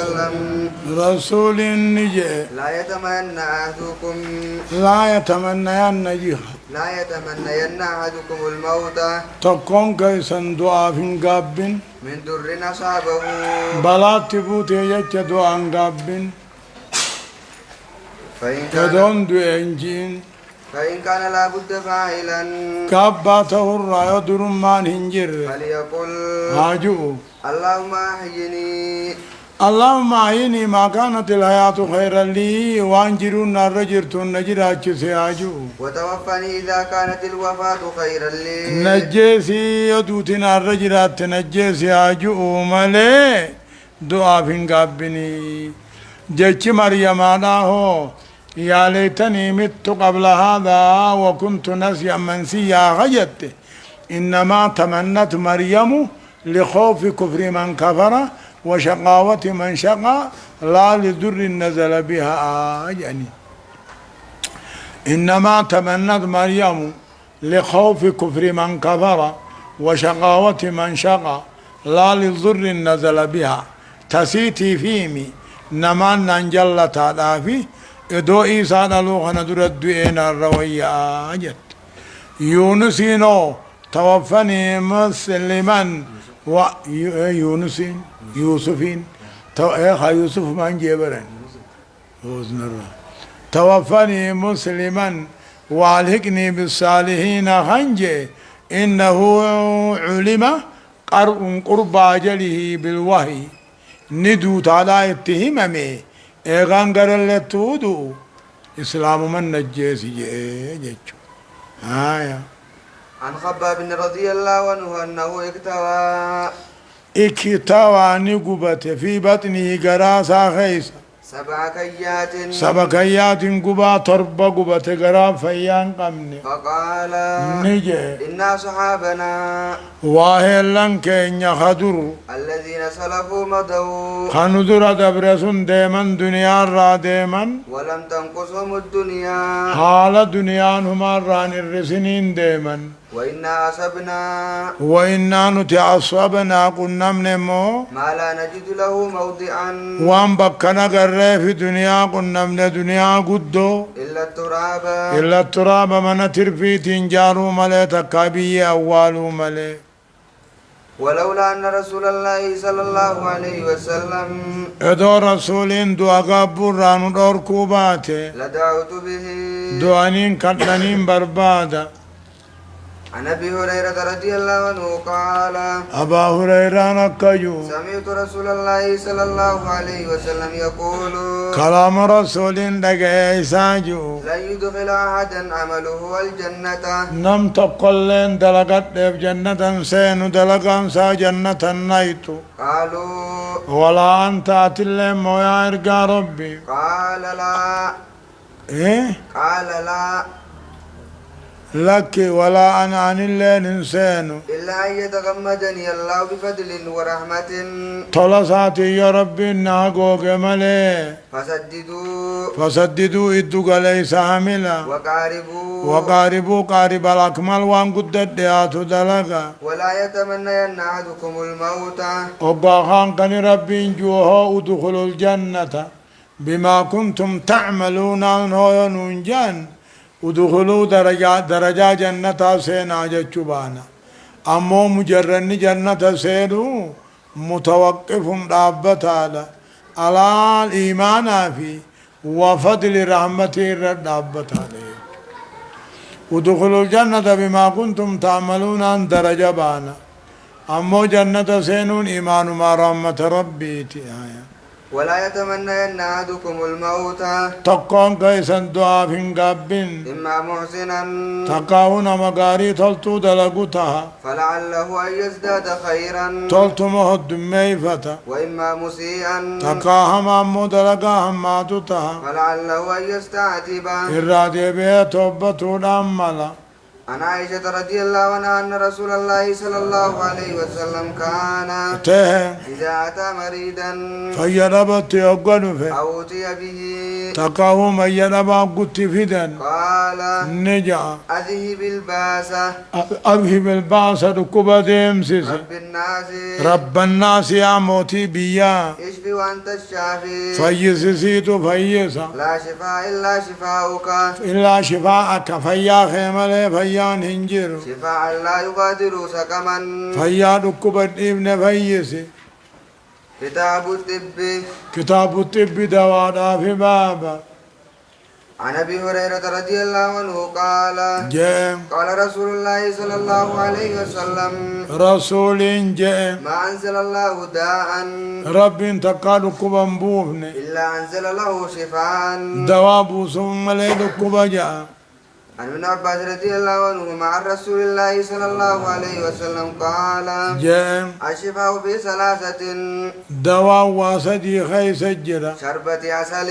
وسلم رسول نجي لا يتمنى أحدكم لا يتمنى أحدكم الموت تكون كيسن دعاء في قابن من در أصابه بلا تبوت يجت دعاء قابن فإن كان لا بد فاعلا كاباته الرأي درمان هنجر فليقل هاجو اللهم أحيني اللهم أعيني ما كانت الحياة خيرا لي وانجرون الرجرت النجرات سياجو وتوفني إذا كانت الوفاة خيرا لي نجيسي يدوتنا الرجرات نجيسي هاجو ملي دعا فين قابني جيش مريم هو يا ليتني مت قبل هذا وكنت نسيا منسيا غجت إنما تمنت مريم لخوف كفر من كفر وشقاوة من شقى لا لضر نزل بها يعني إنما تمنت مريم لخوف كفر من كفر وشقاوة من شقى لا لضر نزل بها تسيتي فيمي نمان ننجلت هذا فيه إدو إيسان لوخنا درد إنا الروية جت يونسينو توفني مسلما يونسين يوسفين يوسف من جبرن توفني مسلما والحقني بالصالحين خنجي إنه علم قرب أجله بالوحي ندو تعالى اتهممي ايغان غرل تودو اسلام من نجيسي جيجو هايا عن خباب رضي الله عنه أنه اكتوى نقبت في بطنه غراسا خيسا سبع كيات قبا تربة قبت غرا فيان قمني فقال نجي إنا صحابنا واهلن كينيا خدر الذين سلفوا مضوا خندر دبرسون ديمن دنيا را ديمن ولم تنقصهم الدنيا حال دنيا هما ران الرسنين ديمن وإنا نتعصبنا قلنا منمو ما لا نجد له موضعا وان بكنا قرر في دنيا قلنا من دنيا قدو إلا التراب من ترفي تنجارو ملي تكابي أولو ملي ولولا أن رسول الله صلى الله عليه وسلم ادو رسولين دو أقابور رانو دور كوباتي لدعوت به دوانين كتنين بربادا عن أبي هريرة رضي الله عنه قال أبا هريرة نكجو سمعت رسول الله صلى الله عليه وسلم يقول كلام رسول دقى إساجو لن يدخل أحدا عمله الجنة نم تقلين دلقت جنة سين دلقان سا جنة نيتو قالوا ولا أنت أتلم ويا إرقى ربي قال لا إيه قال لا لك ولا أنا عن الليل إنسان إلا أن يتغمدني الله بفضل ورحمة طلساتي يا ربي ناقوك ملي فسددوا إدو ليس عاملا وقاربوا قارب الأكمل وان قدت دياتو دلقا ولا يتمنين أحدكم الموت وقاخان كان ربي جوها ادخلوا الجنة بما كنتم تعملون نونجان ودخلوا درجة جنة سينا جتشبانا أمو مجرن جنة سينو متوقف دابتا على الإيمان في وفضل رحمته دابتا ودخلوا الجنة بما كنتم تعملون عن درجة بانا أمو جنة سينون إيمان ما رحمة ربي تيايا ولا يتمنين أحدكم الموت تقون كيسن دعا فين قابين إما محسنا تقاون مقاري تلتو دلقتها فلعله أن يزداد خيرا تلتو مهد ميفتا وإما مسيئا تقاهم أمو دلقاهم ماتتها فلعله أن يستعتب إرادي بيه توبتو الأملا عن عائشة رضي الله عنها أن رسول الله صلى الله عليه وسلم كان إذا أتى مريدا فيربت يقول أو أتي به تقاه من يربا قلت فدا قال نجا أذهب الباس أذهب الباس ركوب ديمسس رب الناس يا موتي بيا اشفي وأنت الشافي فيسسيت فيسا لا شفاء إلا شفاؤك إلا شفاءك فيا خيمل فيان هنجر شفاء لا يغادر سقما فيا ركوب ابن فيسي كتاب الطب دواء في بابا عن ابي هريره رضي الله عنه قال قال رسول الله صلى الله عليه وسلم رسول جاء ما انزل الله داء رب تقال كبن بوفن الا انزل له شفاء دواب ثم ليل كبجا عن ابن عباس رضي الله عنه مع رسول الله صلى الله عليه وسلم قال الشفاء في ثلاثة دواء واسدي خي سجرة شربة عسل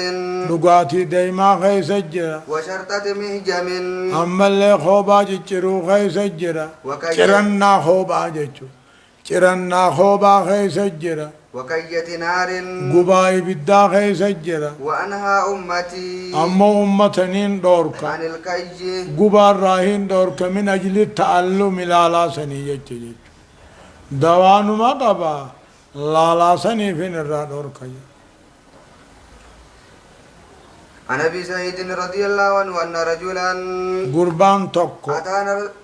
لقاتي ديما خي سجرة وشرطة مهجم أما اللي خوبا جيرو خي سجرة كرنا خوبا جيرو كرنا خوبا خي سجرة وكية نار قبائي بدا خي سجرة وأنها أمتي أما أمتنين دوركا عن الكي قبار راهين دوركا من أجل التعلم لالا سني يجي دوانو ما قبا لالا سني فين الرا دوركا عن ابي سعيد رضي الله عنه ان رجلا قربان توكو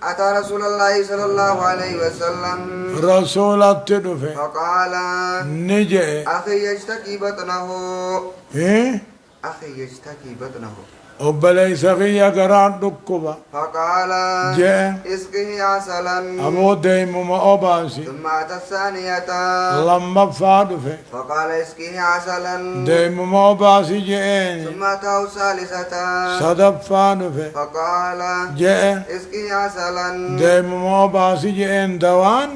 اتى رسول الله صلى الله عليه وسلم رسول التدفع فقال نجي اخي يشتكي بطنه ايه اخي يشتكي بطنه وبلي سغيا قرار دكوبا فقال جاء اسقه عسلا أبو ديم ما أباسي ثم أتى الثانية لما فادفه فقال اسقه عسلا ديم ما أباسي جاء ثم أتاه الثالثة صدف فادفه فقال جاء اسقه عسلا ديم ما أباسي جاء دوان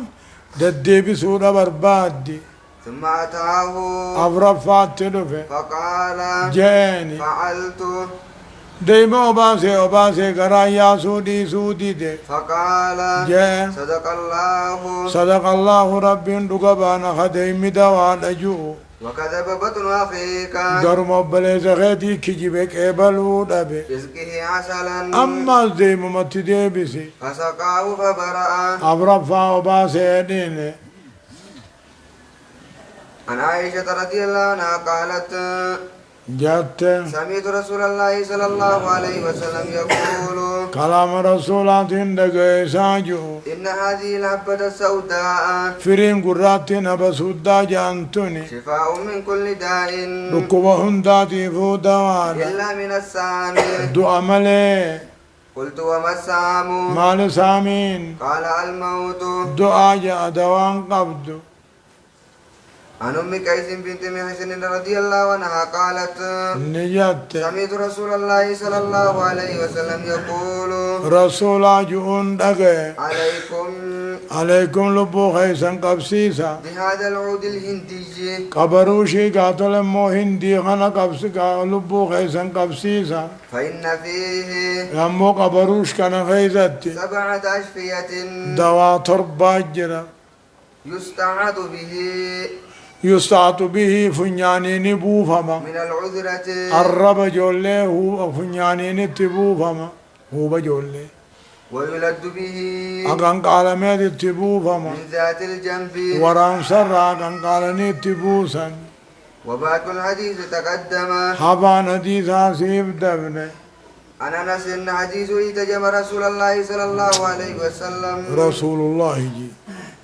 ددي بسورة بربادي ثم أتاه أبرفات تدفه فقال جاني فعلت ديما أباسي قرايا سودي دي فقال جاء صدق الله رب دقبانا خديم دوان أجو وكذب بطن أخيك درم بليز غيتي كجيبك إبلو دبي اسقه عسلا أما الزيم متدي بسي فسقاه فبرأ أبرفا أباسي ديني عن عائشة رضي الله عنها قالت جات سمعت رسول الله صلى الله عليه وسلم يقول كلام رسولات عندك ساجو إن هذه الحبة السوداء فرين قراتنا بسودا جانتوني شفاء من كل داء ركوب هنداتي فودوان إلا من السام دعا ملي قلت وما السام مال سامين قال الموت دعا جاء دوان قبض عن أم قيس بنت محسن رضي الله عنها قالت نجات سمعت رسول الله صلى الله عليه وسلم يقول رسول جون دغه عليكم لبو خيسن قبسيسا بهذا العود الهندي قبروشي قاتل مو هندي خنا قبسكا لبو خيسن قبسيسا فإن فيه لمو قبروش كان خيزت 7 أشفية دوا ترباجرا يستعط به فنيانين بوفما من العذرة الرب جولي هو فنيانين تبوفما هو بجولي ويلد به أكان قال ميد تبوفما من ذات الجنب وران سر أكان قال نتبوسا وباك الحديث تقدم حبان حديث حسيب دبنه أنا أنس حديث إتجم رسول الله صلى الله عليه وسلم رسول الله جي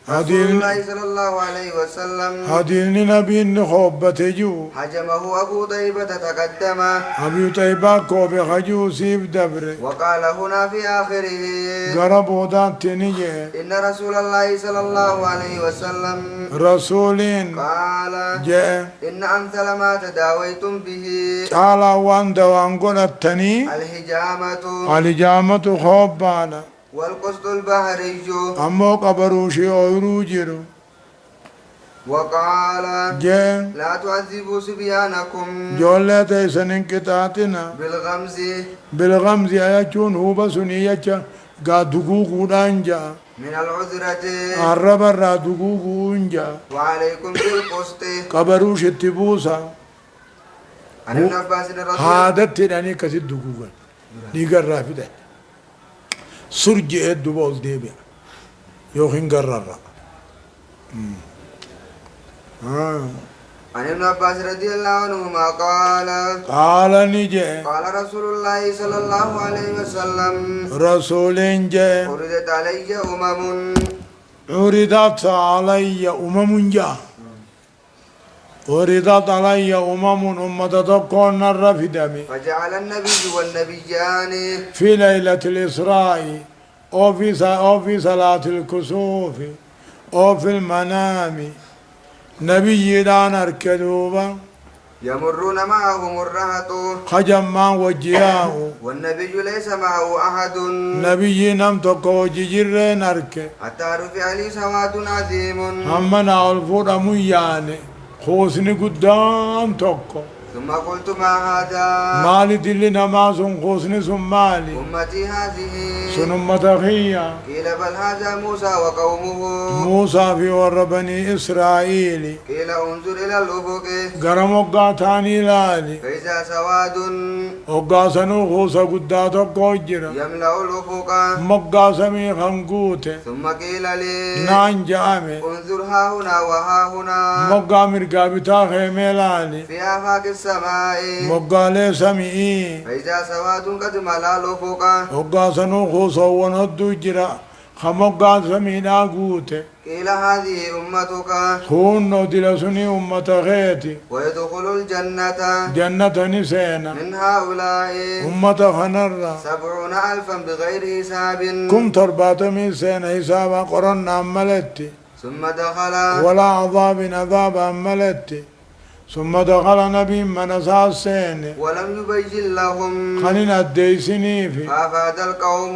رسول الله صلى الله عليه وسلم هذه نبي نخوبة جو حجمه أبو طيبة تقدم أبي طيبة كوب خجو سيف دبر وقال هنا في آخره قرب ودات تنجي إن رسول الله صلى الله عليه وسلم رسولين قال جاء إن أمثل ما تداويتم به قال وان دوان قلتني الهجامة خوبانا والقسط البحري أمو قبروشي أوروجيرو وقال جاء لا تعذبوا صبيانكم جولة تيسن انكتاتنا بالغمز أيجون هو بسنية قا دقوقو دانجا من العذرة عرب الرا دقوقو انجا وعليكم بالقسط قبروش التبوسا عن ابن عباس رضي الله هادت تداني كسي دقوقا نيقر رافده سرجي ادو بول ديبيا يوخين قرر عن ابن عباس رضي الله عنهما قال نجي قال رسول الله صلى الله عليه وسلم رسول جاء عرضت علي عرضت علي جاء عرضت علي أمة تكون الرفدمي فجعل النبي والنبيان في ليلة الإسراء أو في صلاة الكسوف أو في المنام نبي دان أركدوبا يمرون معهم الرهط خجما وجياه والنبي ليس معه أحد نبي نم تكو جيجرين أركي حتى رفع لي سواد عظيم همنا الفور مياني خوسني قدام تكو ثم قلت ما هذا مالي دلي نمازن خوسني مالي أمتي هذه سنمة خيا قيل بل هذا موسى وقومه موسى في ور بني إسرائيل قيل انظر إلى الأفق قرم وقاتاني لالي فإذا سواد وقاسنو خوسا قداتا قوجرا يملأ الأفق مقاسمي خنقوته ثم قيل لي نان جامي انظر ها هنا وها هنا مقامر قابتا خيمي لالي في آفاق السماء مقالي سمئي فإذا سواد قد ملأ الأفق وقاسنو خوسا ونهدو جرا خمقا سمينا قوته قيل هذه أمتك خونو دلسني أمة خيتي ويدخل الجنة جنة نسينا من هؤلاء أمة خنرة 70,000 بغير حساب كم ترباتمي سينا حسابا قرنا عملتي ثم دخل ولا عذاب عملتي ثم دخل نبي من أساس سيني ولم يبين لهم خلنا الديسني في فأفاد القوم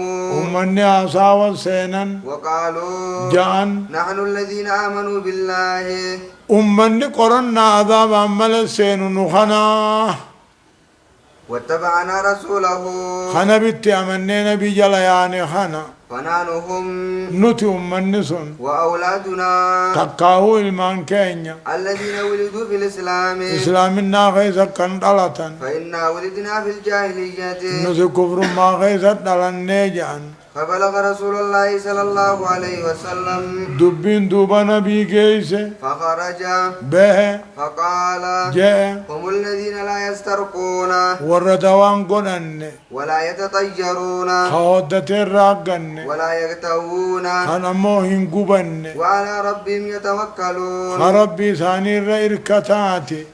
أمني عصاوة سينا وقالوا جان نحن الذين آمنوا بالله أمني قرنا عذاب عمل سين نخنا واتبعنا رسوله خنا بيتي أمني نبي جل يعني خنا فنانهم نتي أمني سن وأولادنا تقاو المان كينيا الذين ولدوا في الإسلام إسلامنا غيزة كندلة فإنا ولدنا في الجاهلية نتي كفر ما غيزة دلن نيجان فبلغ رسول الله صلى الله عليه وسلم دبين دوبا نبي جيسة فخرج به فقال جاء هم الذين لا يسترقون وردوان قنن ولا يتطيرون خودة الراقن ولا يغتوون خنموهن قبن وعلى ربهم يتوكلون خربي ثاني الرئركتاتي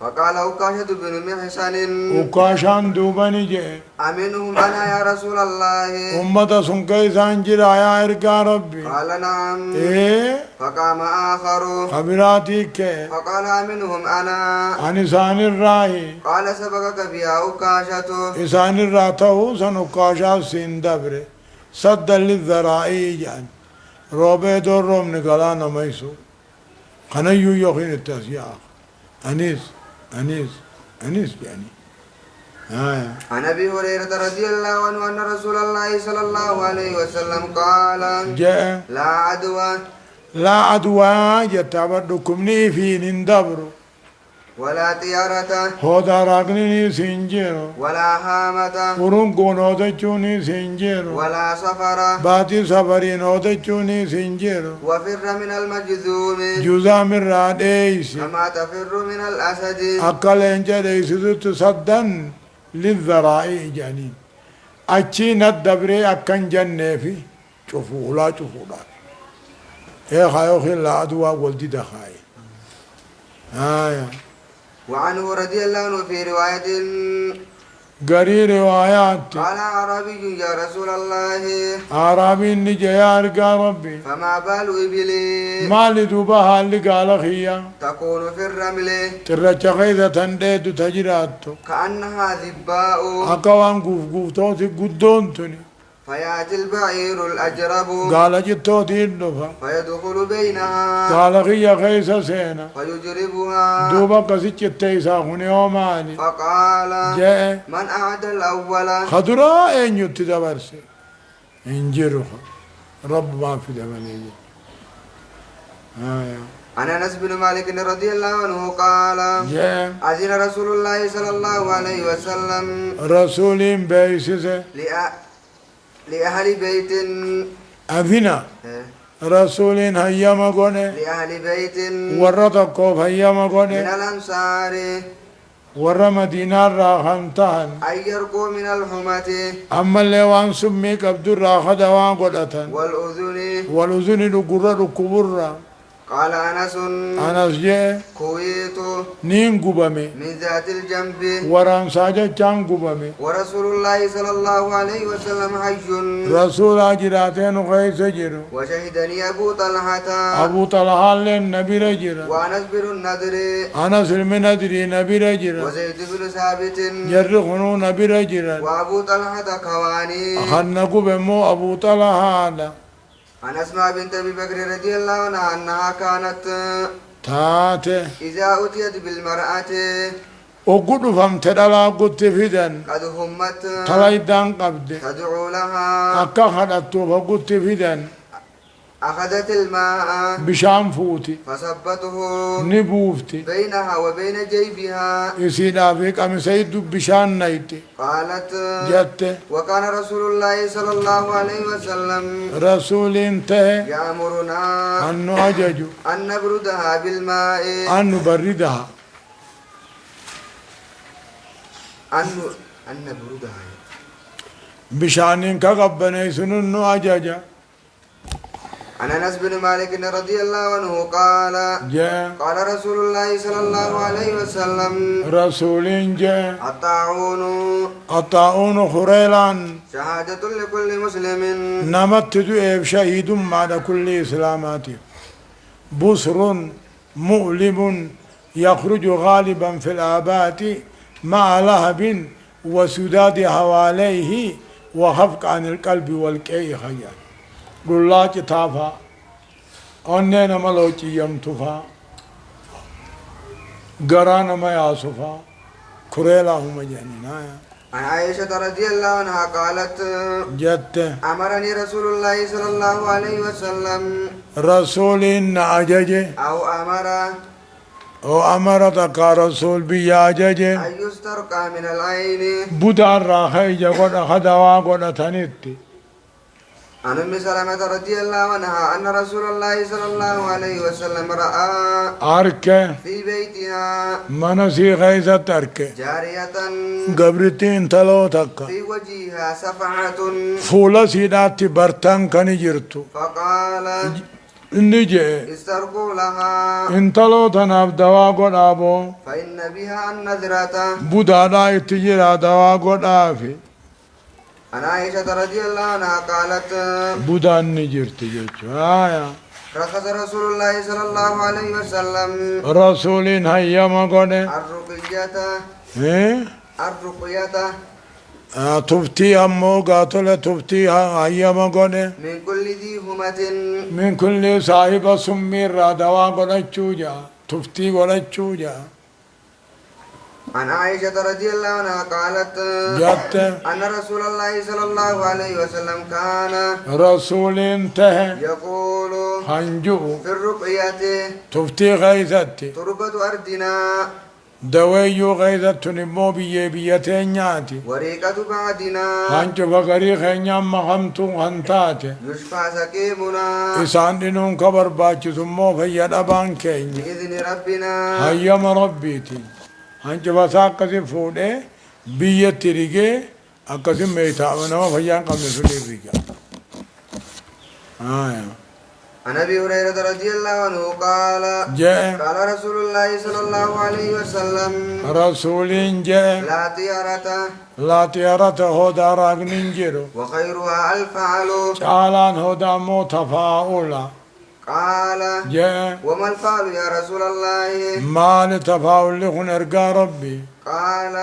فقال عكاشة بن محسن وكاشان دوباني جاء أمنهم أنا يا رسول الله أمة سنكيسان جرا يا إرقا ربي قال نعم إيه فقام آخر خبراتي كي فقال أمنهم أنا عن إسان الراهي قال سبقك بها عكاشة إسان الراته سنكاشا سندبر صد للذرائي جان روبي دور روم نقلانا ميسو خنيو يوخين التسياق أنيس يعني عن ابي هريره رضي الله عنه ان رسول الله صلى الله عليه وسلم قال جاء لا عدوى يتبركم في نندبر ولا طيارة هودا راغني سنجيرو ولا هامة ورنقون هودچوني سنجيرو ولا سفر باتي سفرين هودچوني سنجيرو وفر من المجذوم جوزا من راديس كما تفر من الأسد أقل انجا تصدن للذرائع جانين أچين الدبري أكن جنة في شوفولا إيه خايو خلا عدوى ولدي دخاي وعنه رضي الله عنه في رواية غري روايات قال أعرابي يا رسول الله أعرابي نجيار ربي فما بال إبلي مالي دوبها اللي قال خيا تكون في الرمل ترى خيزة تنديد تجراتو كأنها ذباء أكوان قوف توتي قدون تني فيأتي البعير الأجرب قال جتو تيدفا فيدخل بينها قال خيا خيسة سينا فيجربها دوبا قسيت التيسا هني ومالي فقال جاء من أعد الأول خضراء أين يتدبرسي انجره رب ما في دمني عن انس بن مالك رضي الله عنه قال اذن رسول الله صلى الله عليه وسلم رسول بيسس لأهل بيت أذن رسول هيما قونه لأهل بيت ورطقوف هيما قونه من الأنصار ورا مدينة راخمتان أن يرقوا من الحمة أما اللي وان سمي كبدو راخ دوان قدتان والأذن لقرى ركبرا قال أنس جاء كويت نين قبمي من ذات الجنب وران ساجة جان قبمي ورسول الله صلى الله عليه وسلم حج رسول أجراتين غيث جرو وشهدني أبو طلحة أبو طلحة للنبي رجرا وأنس بن النضر أنس المندري نبي رجرا وزيد بن ثابت جرخنو نبي رجرا وأبو طلحة كواني خنقو بمو أبو طلحة هذا عن أسماء بنت أبي بكر رضي الله عنها أنها كانت تاتي إذا أتيت بالمرأة وقد فهمت لا قلت فدن قد همت تلايدان قبض تدعو لها أكخدت فقلت فدن أخذت الماء بشام فوتي فصبته نبوفتي بينها وبين جيبها يسيدا فيك أم سيد بشان نايتي قالت جت وكان رسول الله صلى الله عليه وسلم رسول انتهى يأمرنا أن نعجج أن نبردها بالماء أن نبردها أن نبردها بشان كقبنا سنن نعجج عن انس بن مالك رضي الله عنه قال قال رسول الله صلى الله عليه وسلم رسول جاء الطاعون خريلان شهادة لكل مسلم نمت دؤيب شهيد بعد كل إسلامات بصر مؤلم يخرج غالبا في الآبات مع لهب وسداد حواليه وخفق عن القلب والكي خيال قل تافا أننا ملوكي يمتفا قرانا ما ياسفا كريلا هم جانينا عن عائشة رضي الله عنها قالت جت أمرني رسول الله صلى الله عليه وسلم رسول نعجج أو أمرتك رسول بياجج أن يسترقى من العين بدار راخي قد خدوا قد تنتي عن ام سلمة رضي الله عنها أن رسول الله صلى الله عليه وسلم رأى أركه في بيتها منسي غيظة تركه جارية قبرتين تلوتك في وجهها سفعة فولا سيدات برتان كان جرتو فقال نجي استرقوا لها انتلو تناب دوا قد آبو فإن بها النذرة بدادا اتجرا دوا قد آفي عن عائشة رضي الله عنها قالت بدان نجرت جيتشو رخص رسول الله صلى الله عليه وسلم رسول هيا ما قد الرقية تفتي أمو قاتل تفتي هيا ما قد من كل ذي همة من كل صاحب سمير دوا قد تشوجا تفتي قد تشوجا عن عائشة رضي الله عنها قالت أن رسول الله صلى الله عليه وسلم كان رسول انتهى يقول هنجو في الرقية تفتي غيثتي تربة أرضنا دويو غيثت نمو بيتين نياتي وريقة بعدنا هنجو فقري خينيام مخمتو هنتاتي يشفى سكيمنا إسان دينون كبر باچي ثمو فيد أبان كيني بإذن ربنا هيام ربيتي هنجو فساقسي فودي بيتي ريجي أقسي ميتا ونما فيان قمي سلي ريجا عن ابي هريره رضي الله عنه قال قال رسول الله صلى الله عليه وسلم رسول جاء لا طيارة هدى راغنينجرو وخيرها الفعل شالان هدى متفاؤلا قال وما الفعل يا رسول الله ما لتفاؤل لخن ارقى ربي قال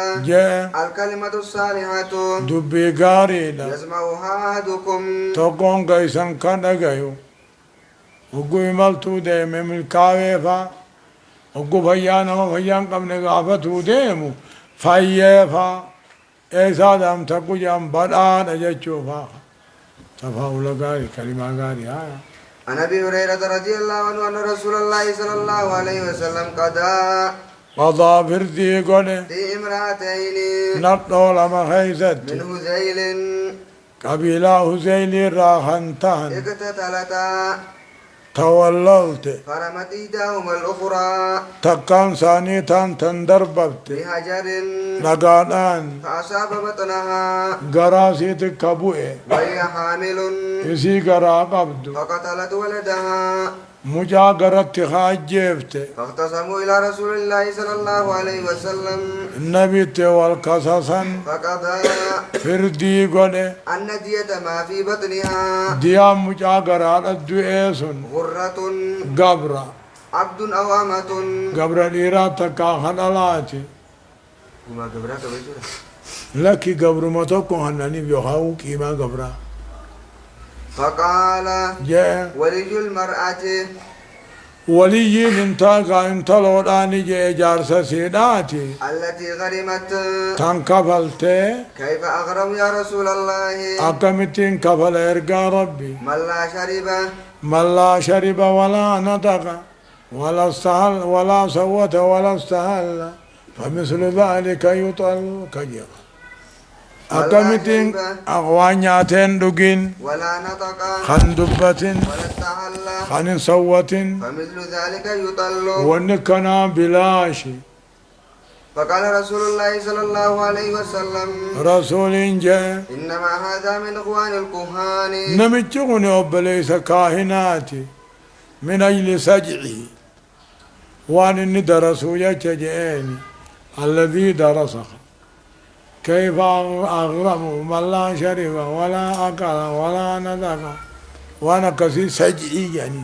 الكلمة الصالحة دبي قاريلا يسمعها أحدكم تقون قيسان كان أغيو وقو ملتو ديم ملكاوي فا وقو فيانا وفيان قبل غافتو ديمو فايا فا ايسا دام تقو جام بدان اجچو فا تفاؤل غاري كلمة غاري آية. عن أبي هريرة رضي الله عنه أن رسول الله صلى الله عليه وسلم قضى فردي قوله في امرأتين نقضوا لما خيزت من هذيل قبيلة هزيل راهنتهن اقتتلتا توللت فرمت إحداهما الأخرى تكان ثاني تندربت بحجر نقادان فأصاب بطنها غراسيت كبوئ وهي حامل إسي غرا قبض فقتلت ولدها مجاغرت خاجفت فاختصموا إلى رسول الله صلى الله عليه وسلم النبي تول قصصا فقضى فردي قوله أن دية ما في بطنها ديام مجاغرات الدؤيس غرة قبرة عبد أو أمة قبرة الإيرات تكاخن الاتي وما قبرك بجرة لكي قبر متوكو هناني بيخاو كيما قبرة فقال جاء ولي المرأة ولي انتاقا انتلوداني جاء جارسة سيداتي التي غرمت تنكفلت كيف أغرم يا رسول الله أقمتين كفل إرقى ربي من لا شرب من لا شرب ولا نطق ولا استهل ولا صوت ولا استهل فمثل ذلك يطل كجر أقمتين أغوانياتين دقين ولا نطق خندبة ولا استحل خن صوت فمثل ذلك يطل ونكنا بلاشي فقال رسول الله صلى الله عليه وسلم رسول جاء إنما هذا من إخوان الكهان نمتغني أبليس كاهناتي من أجل سجعه وأن إني درسوا يتجئني الذي درسه كيف أغرم من لا شرب ولا أكل ولا نطق وأنا كثير سجعي يعني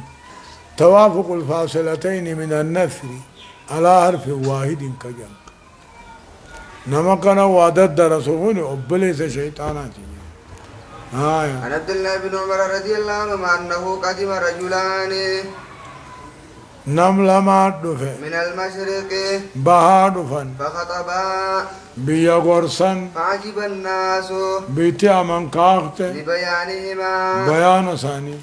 توافق الفاصلتين من النثر على حرف واحد كجنك نما كان وعدد درسوني أبليس شيطاناتي عن عبد الله بن عمر رضي الله عنهما أنه قدم رجلان نمل ما دفع من المشرق بها دفن فخطبا بيا غرسن فعجب الناس بيتي أمن كاخت لبيانهما بيان ثاني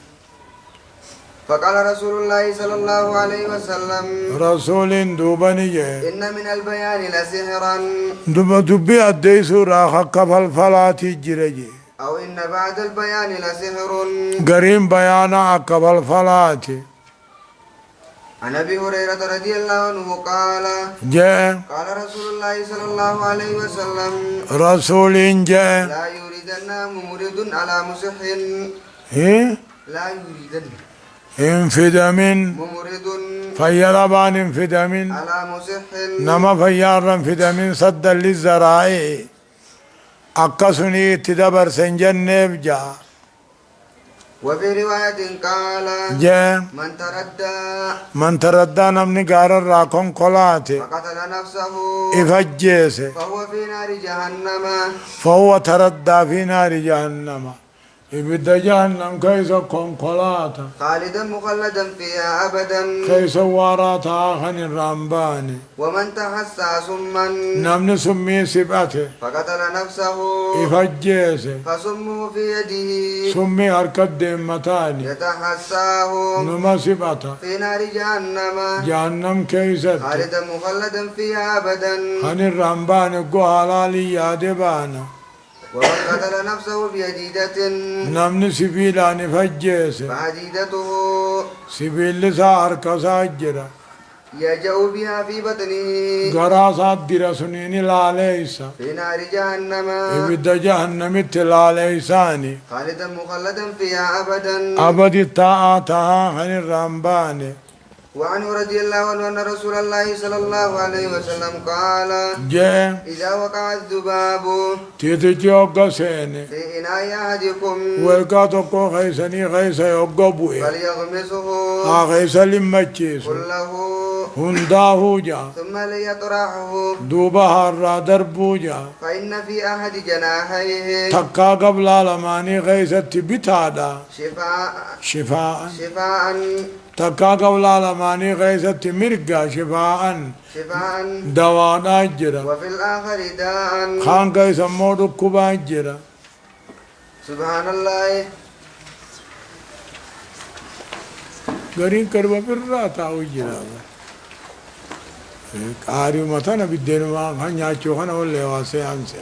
فقال رسول الله صلى الله عليه وسلم رسول دوبني جاء إن من البيان لسحرا دبي أديسو راخ كفل فلاتي جرجي أو إن بعد البيان لسحر قريم بيانا كفل فلاتي عن أبي هريرة رضي الله عنه قال جاء قال رسول الله صلى الله عليه وسلم رسول جاء لا يريدن ممرض على مسح إيه لا يريدن انفدم ممرض فيربان انفدم على مسح نما فيار انفدم صدا للزرائع أقصني تدبر سنجنب جاء وفي رواية قال جاء من تردى نمني قار الراكم قلاتي فقتل نفسه إفجيس فهو في نار جهنم فهو تردى في نار جهنم إبدا جهنم كيس قنقلاتا خالدا مخلدا فيها أبدا كيس واراتها خن الرمباني ومن تحسى سما نمني سمي سبعته فقتل نفسه إفجيس فسمه في يده سمي هركد دمتاني يتحساه نما سبعته في نار جهنم جهنم كيست خالدا مخلدا فيها أبدا خن الرمباني قهلالي يادبانا ومن قتل نفسه بجديدة نمني سبيلان فجيس فحديدته سبيل لسار كساجرة يجأ بها في بطنه غراسات درسنين لا ليس في نار جهنم إبدا جهنم لا ليساني خالدا مخلدا فيها أبدا أبد الطاعتها عن الرمباني وعنه رضي الله عنه أن رسول الله صلى الله عليه وسلم قال جاء إذا وقع الذباب تيتجوغ سيني في إناء أحدكم ويقاتوكو خيسني خيس يوغبوه فليغمسه خيس لمجيس كله هنداه جا ثم ليطرحه دوبها الرادر بوجا فإن في أحد جناحيه تكا قبل لماني خيس تبتادا شفاء تكا قبل لماني خيس تمرقا شفاء دواء أجرا وفي الآخر داء خان كيس مودو كوبا أجرا سبحان الله غرين كربا برا تاو جرا قاري متنا بدين ما خنيا چوخنا ولا واسه انسه